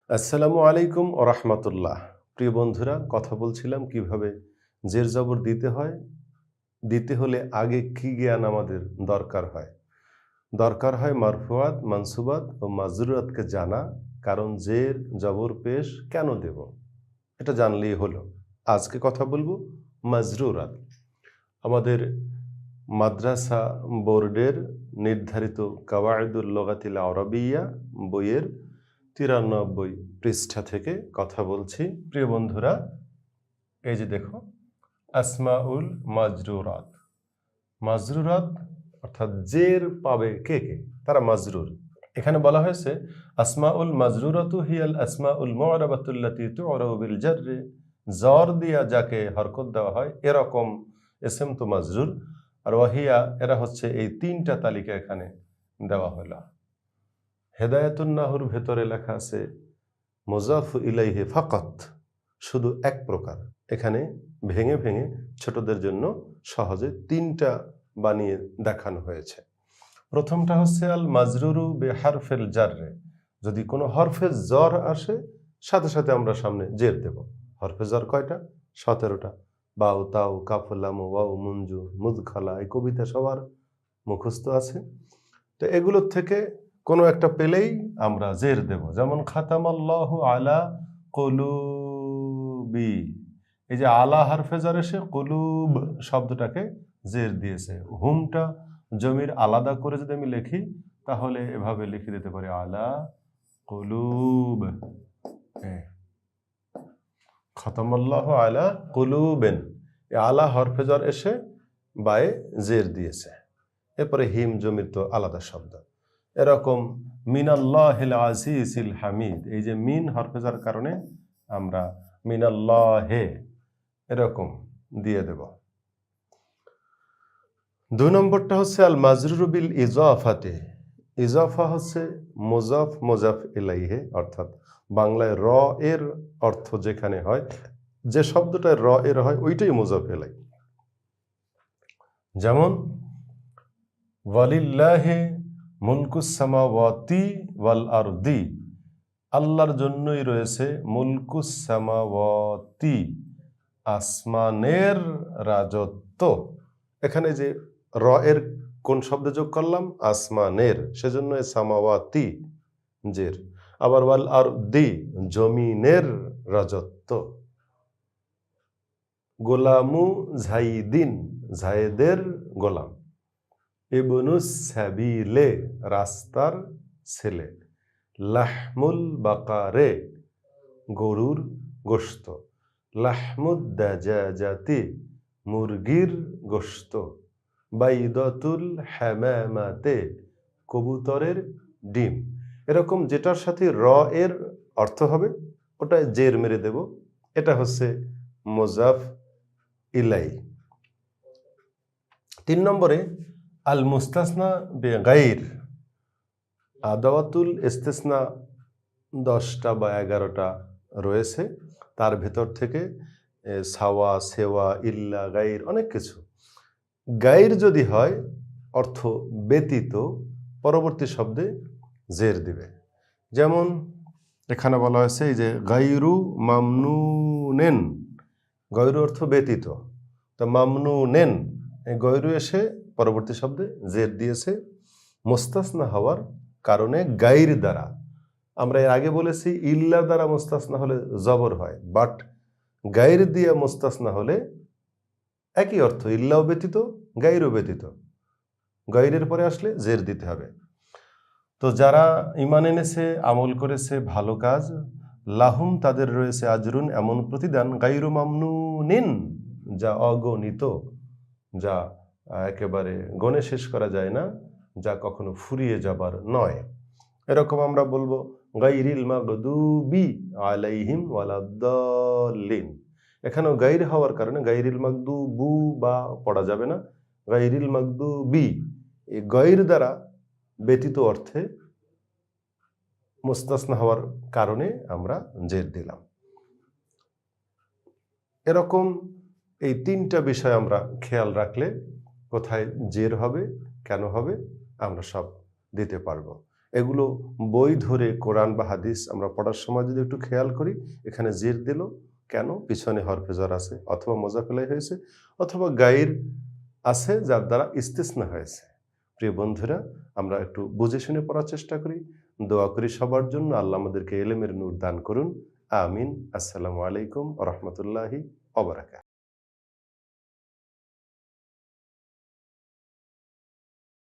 আসসালামু আলাইকুম ও রাহমাতুল্লাহ। প্রিয় বন্ধুরা, কথা বলছিলাম কিভাবে জের জবর দিতে হয়। দিতে হলে আগে কি জ্ঞান আমাদের দরকার হয়? দরকার হয় মারফুয়াত, মানসুবাত ও মাজরুরাতকে জানা। কারণ জের জবর পেশ কেন দেব? এটা জানলেই হলো। আজকে কথা বলবো মাজরুরাত। আমাদের মাদ্রাসা বোর্ডের নির্ধারিত কাওয়াইদুল লগাতিল আরবিয়্যা বইয়ের ৯৩ পৃষ্ঠা থেকে কথা বলছি। প্রিয় বন্ধুরা, এই যে দেখো, আসমাউল মাজরুরাত। মাজরুরাত অর্থাৎ জের পাবে কে কে? তারা মাজরুর। এখানে বলা হয়েছে আসমাউল মাজরুরাতু হিয়াল আসমাউল মু'রাবাতুল্লাতী তু'রাবু বিল জাররি। জর দিয়া যাকে হরকত দেওয়া হয় এরকম ইসম তো মাজরুর। আর ওয়াহিয়া, এরা হচ্ছে এই তিনটা তালিকা এখানে দেওয়া হলো। হেদায়াতুন নাহুর ভেতরে লেখা আছে মুজাফ ইলাইহি ফাকাত, শুধু এক প্রকার। এখানে ভেঙে ভেঙে ছোটদের জন্য সহজে তিনটা বানিয়ে দেখানো হয়েছে। প্রথমটা হচ্ছে আল মাজরুরু বিহারফিল জাররে। যদি কোনো হরফে জর আসে, সাথে সাথে আমরা সামনে জের দেব। হরফে জর কয়টা? 17টা। বাউ, তাউ, কাফ, লাম, ওয়াও, মুনজু, মুদখালা, এই কবিতা সবার মুখস্থ আছে। তো এগুলোর থেকে কোনো একটা পেলেই আমরা জের দেব। যেমন খাতামাল্লাহু আলা কুলুবি, এই যে আলা হারফে জার এসে কুলুব শব্দটাকে জের দিয়েছে। হুমটা জমির আলাদা করে যদি আমি লিখি, তাহলে এভাবে লিখে দিতে পারি আলা কুলুব। খাতামাল্লাহু আলা কুলুবেন, আলা হরফে জার এসে বায়ে জের দিয়েছে। এরপরে হিম জমির তো আলাদা শব্দ। এরকম মিনাল্লাহিল আজিজিল হামিদ, এই যে মিন হরফেজার কারণে আমরা মিনাল্লাহে এরকম দিয়ে দেব। ২ নম্বরটা হচ্ছে আল মাজরুরু বিল ইজাফাতে। ইজাফা হচ্ছে মুজাফ মুজাফ ইলাইহে, অর্থাৎ বাংলায় র এর অর্থ যেখানে হয়, যে শব্দটা র এর হয় ওইটাই মুজাফ ইলাই। যেমন ওয়ালিল্লাহি মুলকুস সামাওয়াতি ওয়াল আরদি, আল্লাহর জন্যই রয়েছে মুলকুস সামাওয়াতি, আসমানের রাজত্ব। এখানে যে র এর কোন শব্দ যোগ করলাম? আসমানের, সেজন্য সামাওয়াতি জের। আবার ওয়াল আরদি, জমিনের রাজত্ব। গোলামু ঝাইদিন, জায়েদের গোলাম। ইবনুস সাবিলে, রাস্তার ছেলে। লাহমুল বাকারে, গরুর গোশত। লাহমুদ দাজাজাতি, মুরগির গোশত। বাইদাতুল হামামাতে, কবুতরের ডিম। এরকম যেটার সাথে র এর অর্থ হবে ওটা জের মেরে দেব। এটা হচ্ছে মুজাফ ইলাই। ৩ নম্বরে আল মুস্তাসনা বেগাইর। আদাওয়াতুল ইস্তেসনা 10টা বা 11টা রয়েছে। তার ভেতর থেকে সাওয়া, সেওয়া, ইল্লা, গাইর অনেক কিছু। গাইর যদি হয় অর্থ ব্যতীত, পরবর্তী শব্দে জের দিবে। যেমন এখানে বলা হয়েছে এই যে গাইরু মামনুনেন, গয়রু অর্থ ব্যতীত, তো মামনুনেন এই গয়রু এসে পরবর্তী শব্দে জের দিয়েছে মুস্তাসনা হওয়ার কারণে। গাইর দ্বারা, আমরা এর আগে বলেছি ইল্লার দ্বারা মুস্তাসনা হলে জবর হয়, বাট গাইর দিয়ে মুস্তাসনা হলে একই অর্থ, ইল্লাও ব্যতীত গাইরও ব্যতীত। গাইরের পরে আসলে জের দিতে হবে। তো যারা ঈমান এনেছে, আমল করেছে, ভালো কাজ, লাহুম তাদের রয়েছে আজরুন এমন প্রতিদান, গাইরু মামনুনিন যা অগণিত, যা একেবারে গণে শেষ করা যায় না, যা কখনো ফুরিয়ে যাবার নয়। এরকম আমরা বলবো গাইরিল মাগদুবি আলাইহিম ওয়ালাদ্দাল্লিন। এখানেও গাইর হওয়ার কারণে গাইরিল মাগদুবু বা পড়া যাবে না, গাইরিল মাগদুবি। এই গাইর দ্বারা ব্যতীত অর্থে মুস্তাসনা হওয়ার কারণে আমরা জের দিলাম। এরকম এই 3টা বিষয় আমরা খেয়াল রাখলে কোথায় জের হবে, কেন হবে, আমরা সব দিতে পারবো। এগুলো বই ধরে কোরআন বা হাদিস আমরা পড়ার সময় যদি একটু খেয়াল করি, এখানে জের দিল কেন? পিছনে হরফে জ্বর আছে, অথবা মোজাফেলাই হয়েছে, অথবা গায়ের আছে যার দ্বারা ইস্তিসনা হয়েছে। প্রিয় বন্ধুরা, আমরা একটু বুঝে শুনে পড়ার চেষ্টা করি। দোয়া করি সবার জন্য, আল্লাহ আমাদেরকে ইলমের নূর দান করুন। আমিন। আসসালামু আলাইকুম ওয়া রাহমাতুল্লাহি ওয়া বারাকাতুহু।